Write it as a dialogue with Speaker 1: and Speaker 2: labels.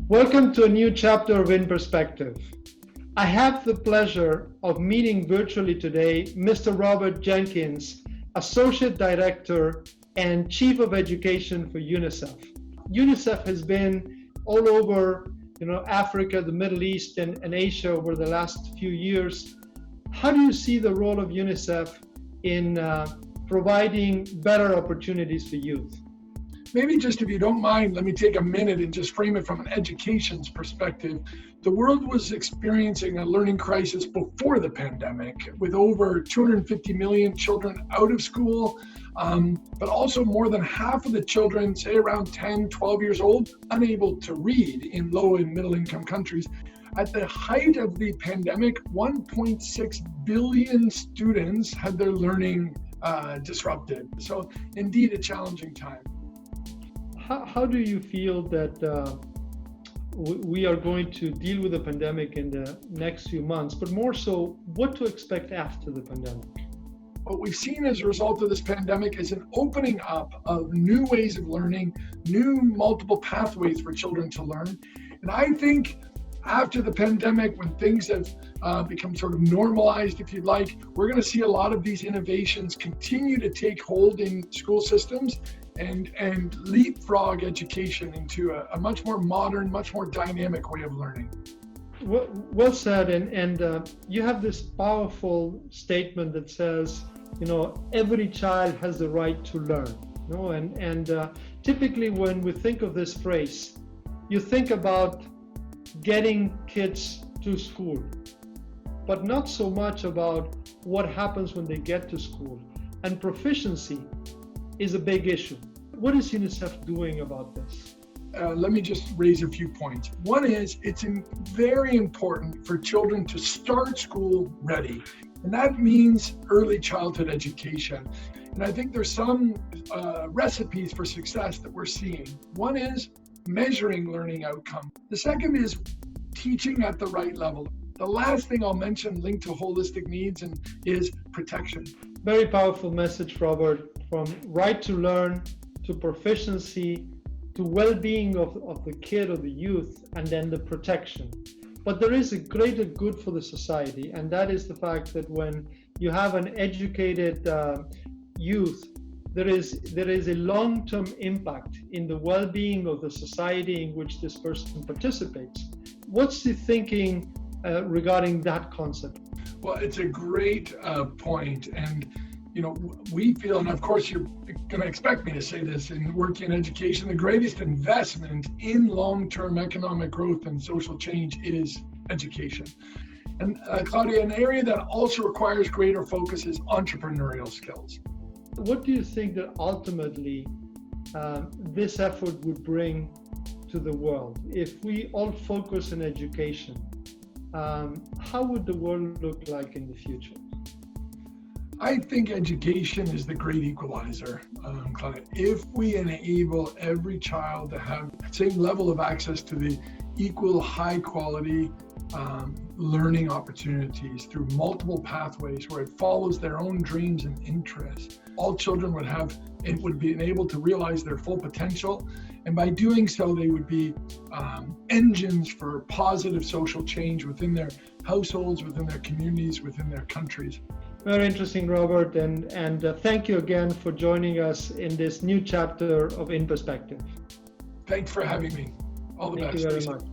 Speaker 1: Welcome to a new chapter of In Perspective. I have the pleasure of meeting virtually today Mr. Robert Jenkins, Associate Director and Chief of Education for UNICEF. UNICEF has been all over Africa, the Middle East, and Asia over the last few years. How do you see the role of UNICEF in providing better opportunities for youth?
Speaker 2: Maybe just if you don't mind, let me take a minute and just frame it from an education's perspective. The world was experiencing a learning crisis before the pandemic, with over 250 million children out of school, but also more than half of the children, say around 10, 12 years old, unable to read in low and middle income countries. At the height of the pandemic, 1.6 billion students had their learning disrupted. So indeed a challenging time.
Speaker 1: How do you feel that we are going to deal with the pandemic in the next few months, but more so, what to expect after the pandemic?
Speaker 2: What we've seen as a result of this pandemic is an opening up of new ways of learning, new multiple pathways for children to learn. And I think after the pandemic, when things have become sort of normalized, if you'd like, we're going to see a lot of these innovations continue to take hold in school systems and leapfrog education into a much more modern, much more dynamic way of learning.
Speaker 1: Well said. And you have this powerful statement that says, every child has the right to learn. And typically when we think of this phrase, you think about getting kids to school, but not so much about what happens when they get to school. And proficiency is a big issue. What is UNICEF doing about this?
Speaker 2: Let me just raise a few points. One is it's very important for children to start school ready, and that means early childhood education. And I think there's some recipes for success that we're seeing. One is measuring learning outcome. The second is teaching at the right level. The last thing I'll mention linked to holistic needs is protection.
Speaker 1: Very powerful message, Robert, from right to learn to proficiency to well-being of the kid or the youth, and then the protection. But there is a greater good for the society, and that is the fact that when you have an educated youth, there is a long-term impact in the well-being of the society in which this person participates. What's the thinking regarding that concept?
Speaker 2: Well, it's a great point. And, we feel, and of course you're going to expect me to say this, in working in education, the greatest investment in long-term economic growth and social change is education. And Claudia, an area that also requires greater focus is entrepreneurial skills.
Speaker 1: What do you think that ultimately this effort would bring to the world? If we all focus on education, how would the world look like in the future?
Speaker 2: I think education is the great equalizer, Claudia. If we enable every child to have the same level of access to the equal high quality learning opportunities through multiple pathways where it follows their own dreams and interests, all children would be enabled to realize their full potential. And by doing so, they would be engines for positive social change within their households, within their communities, within their countries.
Speaker 1: Very interesting, Robert, and thank you again for joining us in this new chapter of In Perspective.
Speaker 2: Thanks for having me. All the best.
Speaker 1: Thank you very much.